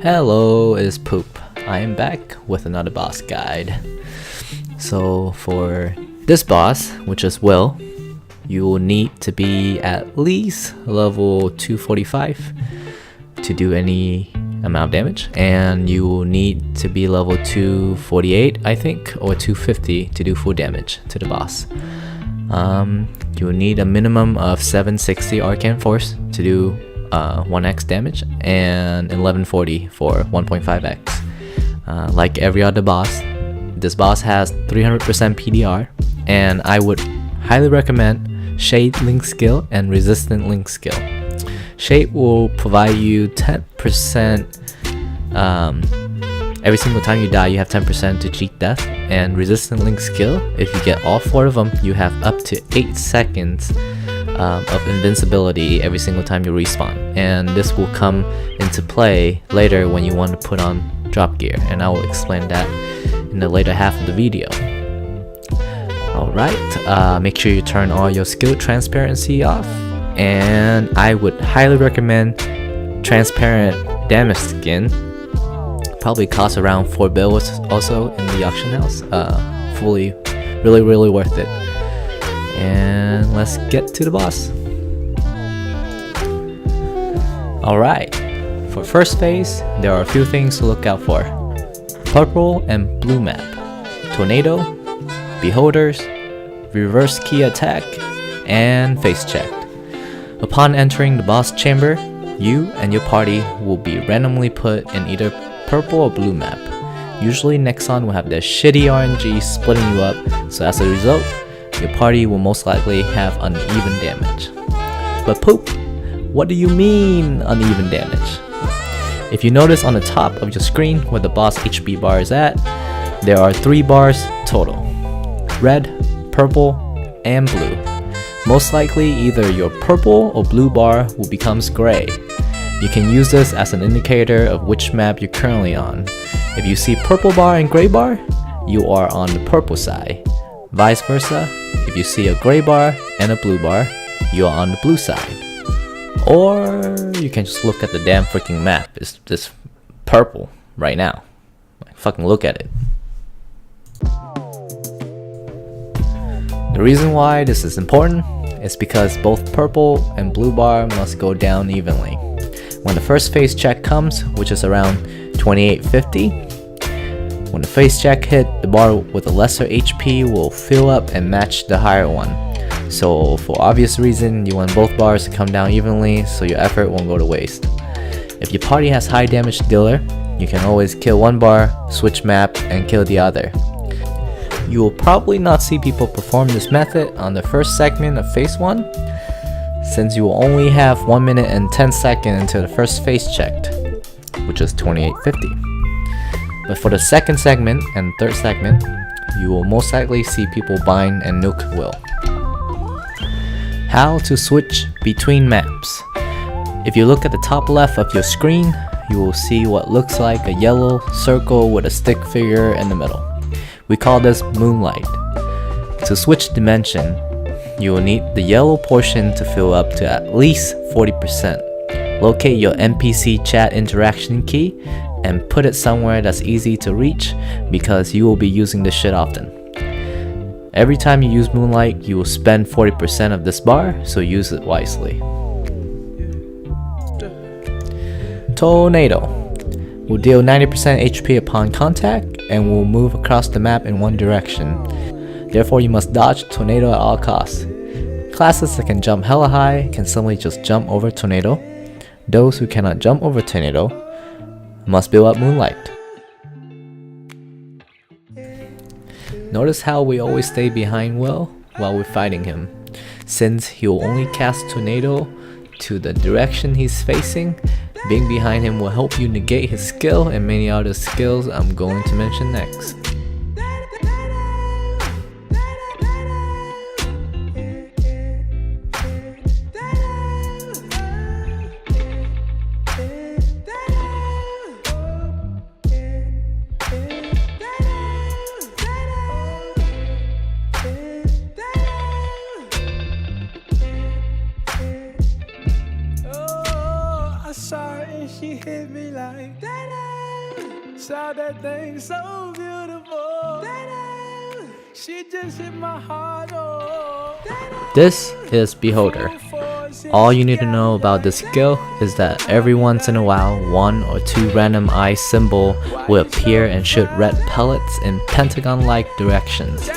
Hello, it's Poop. I am back with another boss guide. So for this boss, which is Will, you will need to be at least level 245 to do any amount of damage, and you will need to be level 248, I think, or 250 to do full damage to the boss. You will need a minimum of 760 arcane force to do 1x damage and 1140 for 1.5x. Like every other boss, this boss has 300% PDR, and I would highly recommend Shade Link skill and Resistant Link skill. Shade will provide you 10%, every single time you die you have 10% to cheat death, and Resistant Link skill, if you get all 4 of them, you have up to 8 seconds of invincibility every single time you respawn, and this will come into play later when you want to put on drop gear, and I will explain that in the later half of the video. Alright, make sure you turn all your skill transparency off, and I would highly recommend transparent damage skin. Probably costs around 4 bills also in the auction house. Really worth it. And let's get to the boss. Alright, for first phase, there are a few things to look out for. Purple and blue map, tornado, beholders, reverse key attack, and face check. Upon entering the boss chamber, you and your party will be randomly put in either purple or blue map. Usually Nexon will have their shitty RNG splitting you up, so as a result, your party will most likely have uneven damage. But Poop, what do you mean uneven damage? If you notice on the top of your screen where the boss HP bar is at, there are 3 bars total. Red, purple, and blue. Most likely either your purple or blue bar will become gray. You can use this as an indicator of which map you're currently on. If you see purple bar and gray bar, you are on the purple side. Vice versa, if you see a gray bar and a blue bar, you are on the blue side. Or you can just look at the damn freaking map. It's just purple right now. Fucking look at it. The reason why this is important is because both purple and blue bar must go down evenly. When the first phase check comes, which is around 2850, when the phase check hit, the bar with a lesser HP will fill up and match the higher one. So for obvious reason, you want both bars to come down evenly so your effort won't go to waste. If your party has high damage dealer, you can always kill one bar, switch map, and kill the other. You will probably not see people perform this method on the first segment of phase 1, since you will only have 1 minute and 10 seconds until the first phase checked, which is 2850. But for the second segment and third segment, you will most likely see people bind and nuke Will. How to switch between maps. If you look at the top left of your screen, you will see what looks like a yellow circle with a stick figure in the middle. We call this Moonlight. To switch dimension, you will need the yellow portion to fill up to at least 40%. Locate your NPC chat interaction key and put it somewhere that's easy to reach, because you will be using this shit often. Every time you use Moonlight, you will spend 40% of this bar, so use it wisely. Tornado will deal 90% HP upon contact and will move across the map in one direction. Therefore, you must dodge Tornado at all costs. Classes that can jump hella high can simply just jump over Tornado. Those who cannot jump over Tornado must build up Moonlight. Notice how we always stay behind Will while we're fighting him. Since he will only cast Tornado to the direction he's facing, being behind him will help you negate his skill and many other skills I'm going to mention next. she hit me like that. Saw that thing so beautiful. She just hit my heart. This is Beholder. All you need to know about this skill is that every once in a while, 1 or 2 random eye symbol will appear and shoot red pellets in pentagon-like directions.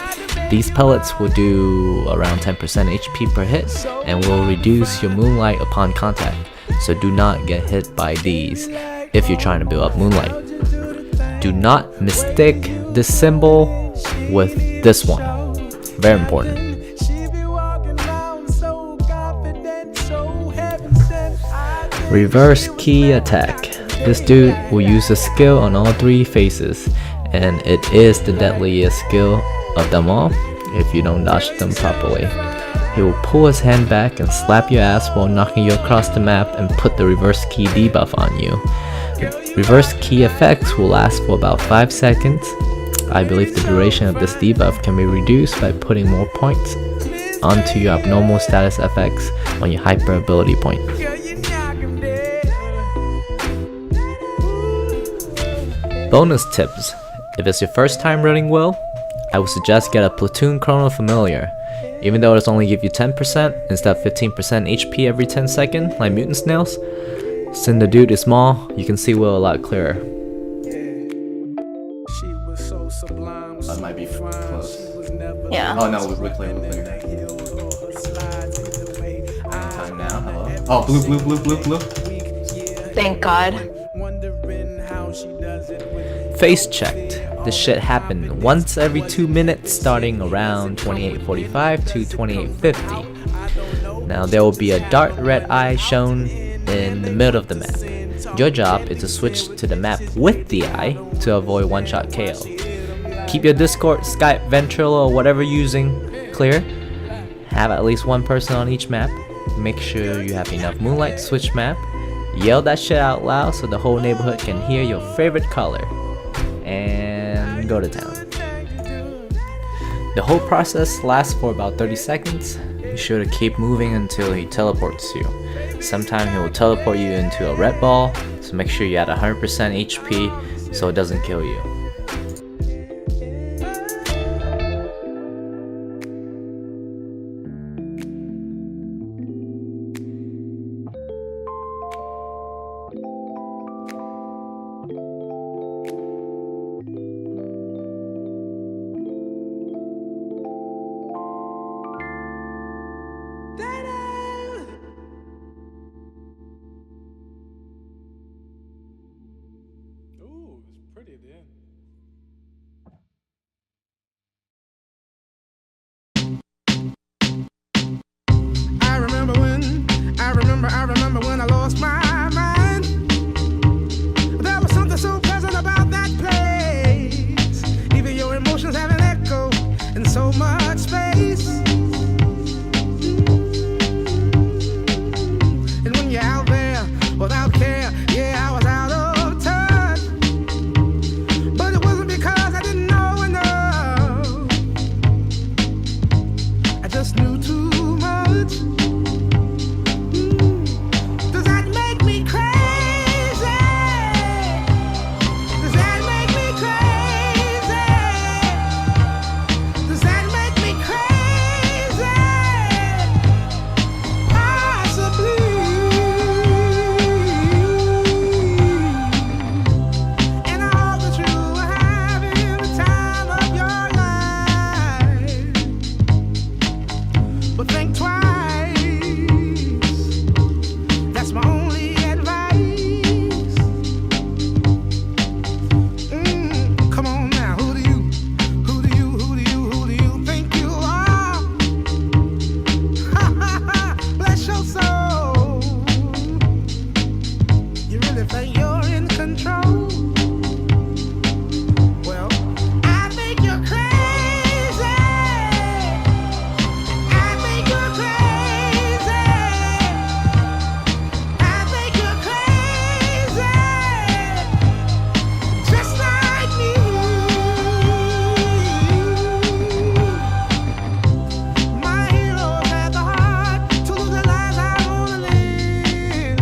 These pellets will do around 10% HP per hit and will reduce your moonlight upon contact, so do not get hit by these if you're trying to build up moonlight. Do not mistake this symbol with this one. Very important. Reverse key attack. This dude will use the skill on all 3 faces, and it is the deadliest skill of them all if you don't dodge them properly. He will pull his hand back and slap your ass while knocking you across the map and put the reverse key debuff on you. Reverse key effects will last for about 5 seconds. I believe the duration of this debuff can be reduced by putting more points onto your abnormal status effects on your hyper ability point. Bonus tips. If it's your first time running Will, I would suggest get a Platoon Chrono Familiar. Even though it'll only give you 10% instead of 15% HP every 10 seconds, like Mutant Snails, since the dude is small, you can see Will a lot clearer. That might be close. Yeah. Oh no, we're clear. Time now, hello? Oh, blue. Thank God. Face checked. This shit happened once every 2 minutes starting around 28:45 to 28:50. Now there will be a dark red eye shown in the middle of the map. Your job is to switch to the map with the eye to avoid one-shot KO. Keep your Discord, Skype, Ventrilo, or whatever you're using clear. Have at least 1 person on each map. Make sure you have enough moonlight to switch map. Yell that shit out loud so the whole neighborhood can hear your favorite color. And go to town. The whole process lasts for about 30 seconds. Be sure to keep moving until he teleports you. Sometimes he will teleport you into a red ball, so make sure you add 100% HP so it doesn't kill you. Pretty then. I remember when I lost my mind. There was something so pleasant about that place. Even your emotions have an echo in so much space. And when you're out there without care, yeah, I was out of touch. But it wasn't because I didn't know enough. I just knew too much. Does that make me crazy? Does that make me crazy? Does that make me crazy? Possibly. And I hope that you are having the time of your life. But think twice. That's my only advice. Come on now, who do you think you are? Bless your soul. You really think you're in control? Well, I think you're crazy. I think you're crazy. I think you're crazy. Just like me. My heroes had the heart to lose their lives. I wanna live.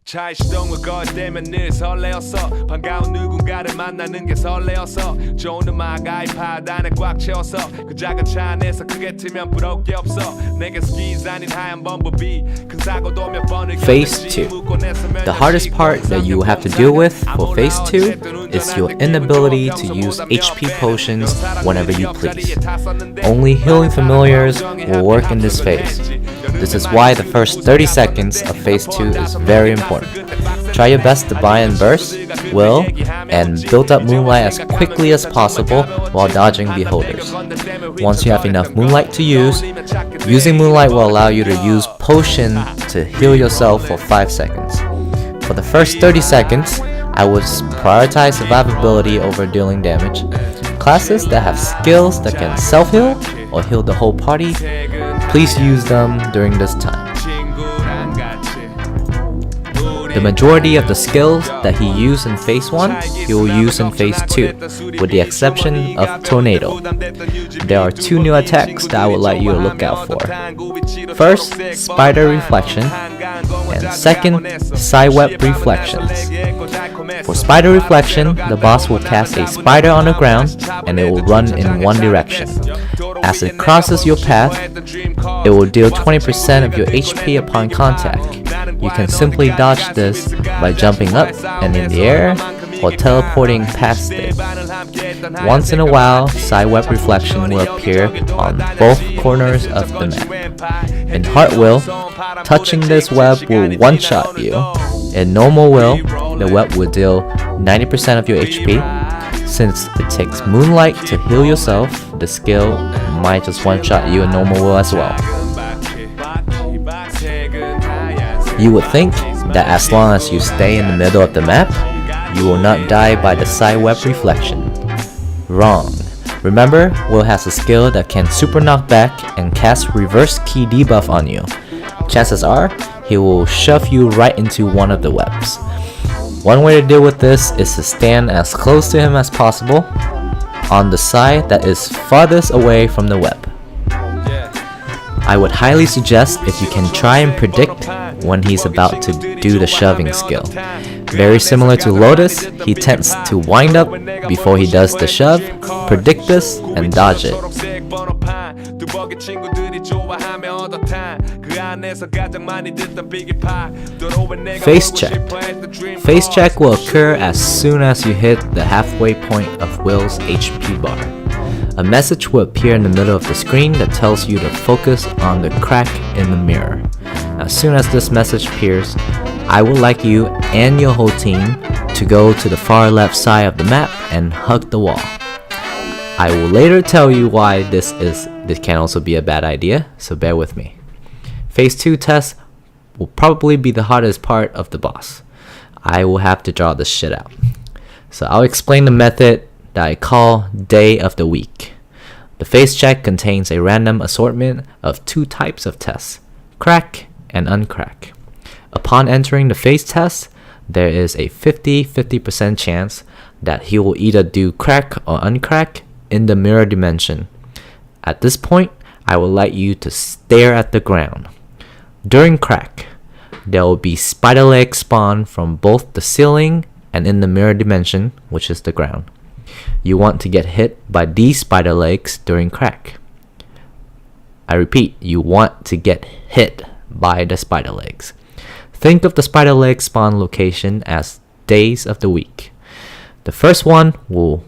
잘 시동을 걸 때면 늘 설레어서 반가운 누군가를 만나는 게 설레어서 좋은 음악 아이팟 안에 꽉 채워서 그 작은 차 안에서 크게 틀면 부러울 게 없어 내게 스키즈 아닌 하얀 범버비 큰 사고도 몇 번을 Phase 2. The hardest part that you will have to deal with for Phase 2 is your inability to use HP potions whenever you please. Only healing familiars will work in this phase. This is why the first 30 seconds of Phase 2 is very important. Try your best to buy and burst, will, and build up moonlight as quickly as possible while dodging beholders. Once you have enough moonlight to use, using moonlight will allow you to use potion to heal yourself for 5 seconds. For the first 30 seconds, I would prioritize survivability over dealing damage. Classes that have skills that can self-heal or heal the whole party, please use them during this time. The majority of the skills that he used in Phase 1, he will use in Phase 2, with the exception of Tornado. There are 2 new attacks that I would like you to look out for. First, Spider Reflection, and second, Sideweb Reflections. For Spider Reflection, the boss will cast a spider on the ground and it will run in one direction. As it crosses your path, it will deal 20% of your HP upon contact. You can simply dodge this by jumping up and in the air or teleporting past it. Once in a while, Sideweb Reflection will appear on both corners of the map. In HWill, touching this web will one-shot you. In normal will, the web will deal 90% of your HP. Since it takes moonlight to heal yourself, the skill might just one-shot you in normal will as well. You would think that as long as you stay in the middle of the map, you will not die by the Sideweb Reflection. Wrong. Remember, Will has a skill that can super knock back and cast reverse key debuff on you. Chances are, he will shove you right into one of the webs. One way to deal with this is to stand as close to him as possible on the side that is farthest away from the web. I would highly suggest if you can try and predict when he's about to do the shoving skill. Very similar to Lotus, he tends to wind up before he does the shove, predict this, and dodge it. Face check. Face check will occur as soon as you hit the halfway point of Will's HP bar. A message will appear in the middle of the screen that tells you to focus on the crack in the mirror. As soon as this message appears, I would like you and your whole team to go to the far left side of the map and hug the wall. I will later tell you why this can also be a bad idea, so bear with me. Phase 2 test will probably be the hardest part of the boss. I will have to draw this shit out. So I'll explain the method that I call Day of the Week. The face check contains a random assortment of 2 types of tests, crack and uncrack. Upon entering the face test, there is a 50-50% chance that he will either do crack or uncrack in the mirror dimension. At this point, I would like you to stare at the ground. During crack, there will be spider legs spawn from both the ceiling and in the mirror dimension, which is the ground. You want to get hit by these spider legs during crack. I repeat, you want to get hit by the spider legs. Think of the spider leg spawn location as days of the week. The first one will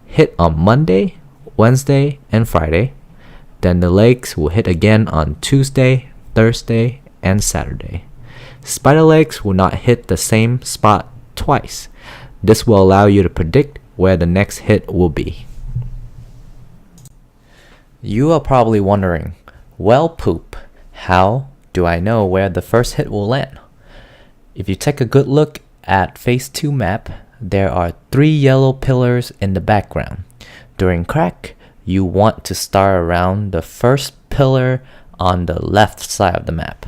hit on Monday, Wednesday, and Friday. Then the legs will hit again on Tuesday, Thursday, and Saturday. Spider legs will not hit the same spot twice. This will allow you to predict where the next hit will be. You are probably wondering, well, Poop, how do I know where the first hit will land? If you take a good look at Phase 2 map, there are 3 yellow pillars in the background. During crack, you want to start around the first pillar on the left side of the map.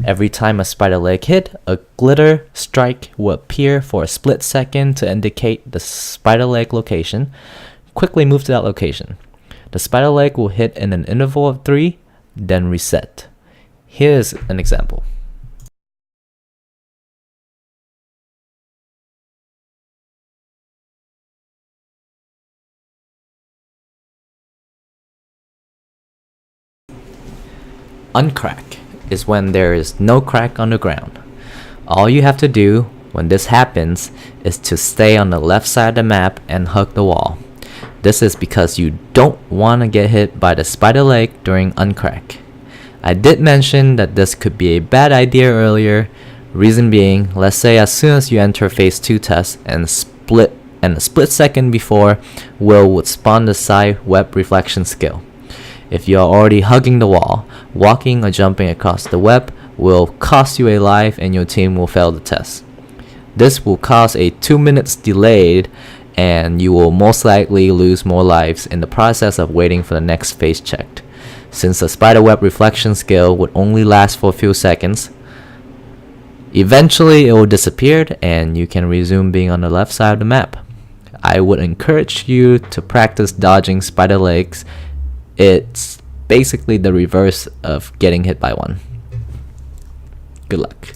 Every time a spider leg hit, a glitter strike will appear for a split second to indicate the spider leg location. Quickly move to that location. The spider leg will hit in an interval of 3, then reset. Here's an example. Uncrack is when there is no crack on the ground. All you have to do when this happens is to stay on the left side of the map and hug the wall. This is because you don't want to get hit by the spider leg during uncrack. I did mention that this could be a bad idea earlier. Reason being, let's say as soon as you enter phase 2 test and a split second before, Will would spawn the side web reflection skill. If you are already hugging the wall, walking or jumping across the web will cost you a life and your team will fail the test. This will cause a 2 minutes delayed and you will most likely lose more lives in the process of waiting for the next phase checked. Since the spiderweb reflection skill would only last for a few seconds, eventually it will disappear and you can resume being on the left side of the map. I would encourage you to practice dodging spider legs. It's basically the reverse of getting hit by one. Good luck.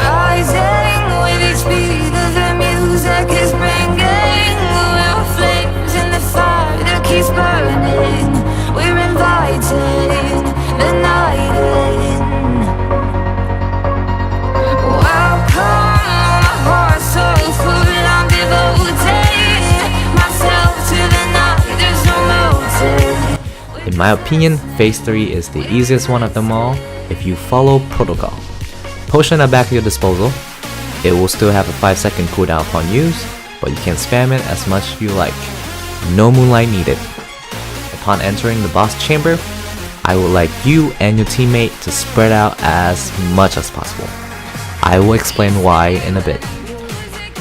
Rising with each beat of the music is bringing real flames in the fire that keeps burning. We're inviting the night in. Welcome, my heart so full, I'm devoting myself to the night, there's no motive. In my opinion, phase 3 is the easiest one of them all if you follow protocol. Potion at back of your disposal. It will still have a 5-second cooldown upon use, but you can spam it as much as you like. No moonlight needed. Upon entering the boss chamber, I would like you and your teammate to spread out as much as possible. I will explain why in a bit.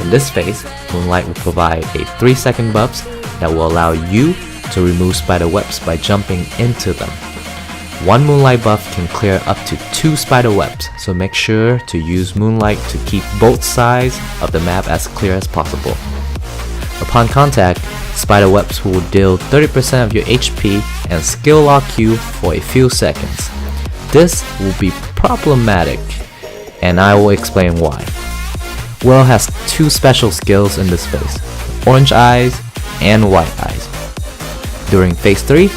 In this phase, Moonlight will provide a 3-second buffs that will allow you to remove spider webs by jumping into them. One Moonlight buff can clear up to 2 spider webs, so make sure to use Moonlight to keep both sides of the map as clear as possible. Upon contact, spider webs will deal 30% of your HP and skill lock you for a few seconds. This will be problematic, and I will explain why. Will has 2 special skills in this phase, Orange Eyes and White Eyes. During phase 3,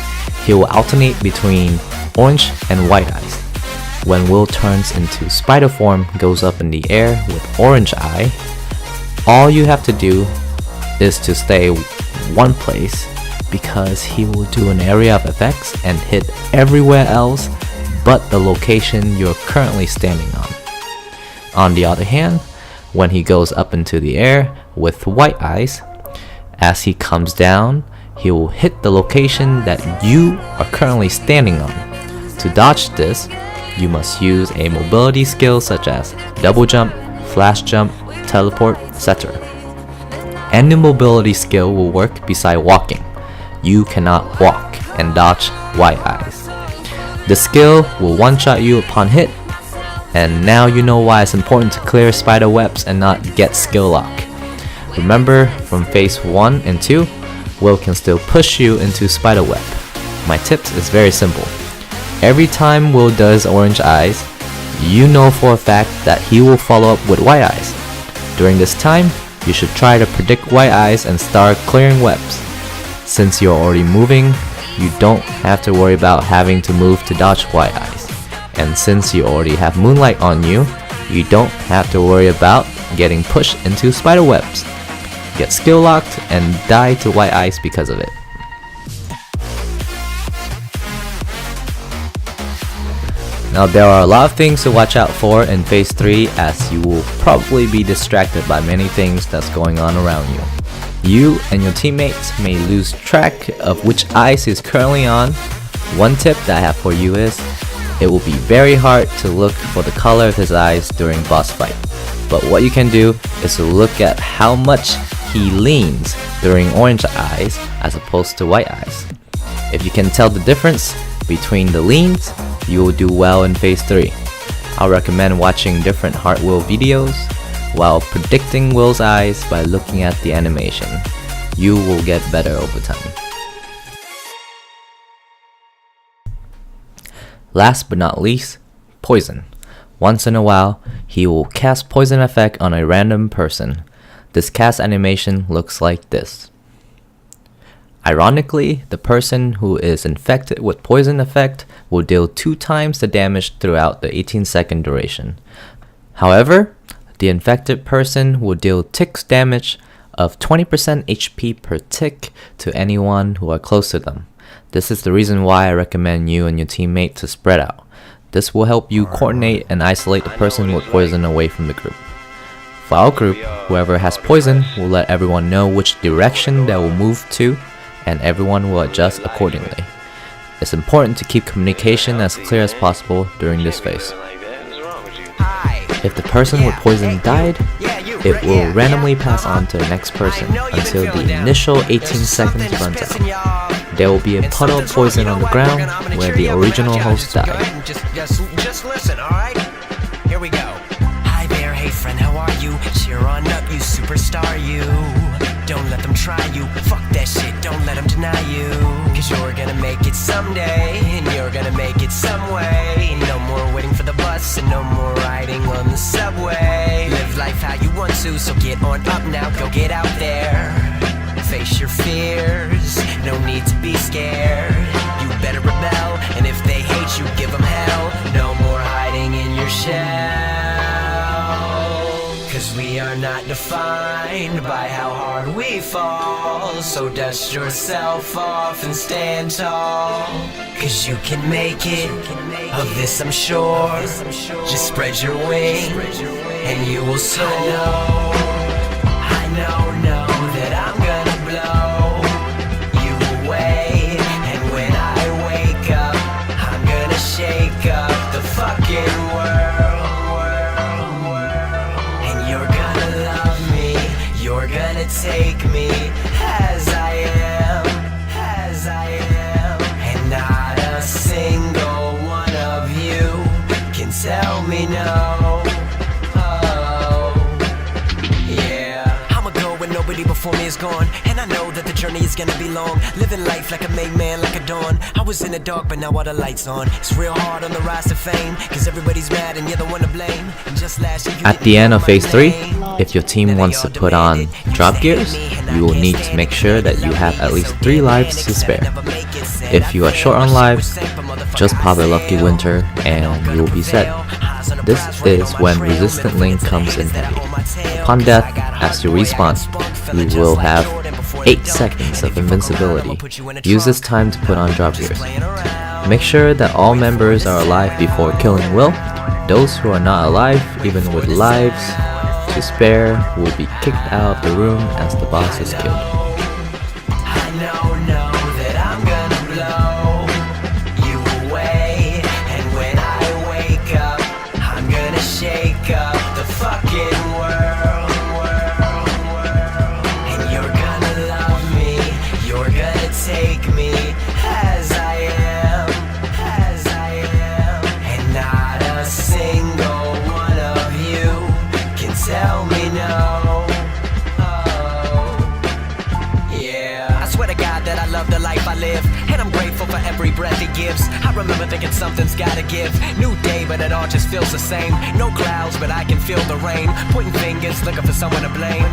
he will alternate between Orange and White Eyes. When Will turns into spider form, goes up in the air with Orange Eye, all you have to do is to stay one place because he will do an area of effects and hit everywhere else but the location you're currently standing on. On the other hand, when he goes up into the air with White Eyes, as he comes down, he will hit the location that you are currently standing on. To dodge this, you must use a mobility skill such as double jump, flash jump, teleport, etc. Any mobility skill will work beside walking. You cannot walk and dodge White Eyes. The skill will one-shot you upon hit, and now you know why it's important to clear spider webs and not get skill lock. Remember, from phase 1 and 2, Will can still push you into spider web. My tips is very simple. Every time Will does Orange Eyes, you know for a fact that he will follow up with White Eyes. During this time, you should try to predict White Eyes and start clearing webs. Since you're already moving, you don't have to worry about having to move to dodge White Eyes. And since you already have Moonlight on you, you don't have to worry about getting pushed into spider webs. Get skill locked and die to White Eyes because of it. Now there are a lot of things to watch out for in phase 3 as you will probably be distracted by many things that's going on around you. You and your teammates may lose track of which eyes he's currently on. One tip that I have for you is, it will be very hard to look for the color of his eyes during boss fight. But what you can do is to look at how much he leans during Orange Eyes as opposed to White Eyes. If you can tell the difference between the leans, you will do well in phase 3. I'll recommend watching different HWill videos while predicting Will's eyes by looking at the animation. You will get better over time. Last but not least, poison. Once in a while, he will cast poison effect on a random person. This cast animation looks like this. Ironically, the person who is infected with poison effect will deal 2 times the damage throughout the 18-second duration. However, the infected person will deal tick damage of 20% HP per tick to anyone who are close to them. This is the reason why I recommend you and your teammate to spread out. This will help you coordinate and isolate the person with poison away from the group. For our group, whoever has poison will let everyone know which direction they will move to, and everyone will adjust accordingly. It's important to keep communication as clear as possible during this phase. If the person with poison died, it will randomly pass on to the next person until the initial 18 seconds runs out. There will be a puddle of poison on the ground where the original host died. Just listen, alright? Here we go. Hi there, hey friend, how are you? Cheer on up, you superstar, you. Don't let them try you. Fuck that shit, don't let them deny you. Cause you're gonna make it someday, and you're gonna make it some way. No more waiting for the bus, and no more riding on the subway. Live life how you want to, so get on up now, go get out there. Face your fears, no need to be scared. You better rebel, and if they hate you, give them hell. No more hiding in your shell. Cause we are not defined by how hard we fall. So dust yourself off and stand tall. Cause you can make it, of this I'm sure. Just spread your wings, and you will soar. I know that I'm gonna blow you away. And when I wake up, I'm gonna shake up the fucking world. And you're gonna love me, you're gonna take me as I am, and not a single one of you can tell me no. Nobody before me is gone, and I know that the journey is gonna be long. Living life like a made man, like a dawn. I was in the dark, but now all the lights on. It's real hard on the rise to fame, cause everybody's mad and you're the one to blame. And just last year, At the end of phase 3, if your team wants to put on drop gears, you will need to make sure that you have at least 3 lives to spare. If you are short on lives, just pop a Lucky Winter and you will be set. This is when Resistant Link comes in handy. Upon death, as you respawn, you will have 8 seconds of invincibility. Use this time to put on drop gears. Make sure that all members are alive before killing Will. Those who are not alive, even with lives to spare, will be kicked out of the room as the boss is killed. I know that I'm gonna blow you away. And when I wake up, I'm gonna shake up the fucking world. And you're gonna love me, you're gonna take me as I am, and not a single one of you can tell me no. That I love the life I live, and I'm grateful for every breath he gives. I remember thinking something's gotta give. New day, but it all just feels the same. No clouds, but I can feel the rain. Pointing fingers, looking for someone to blame.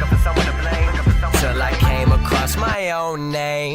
Till I came across my own name.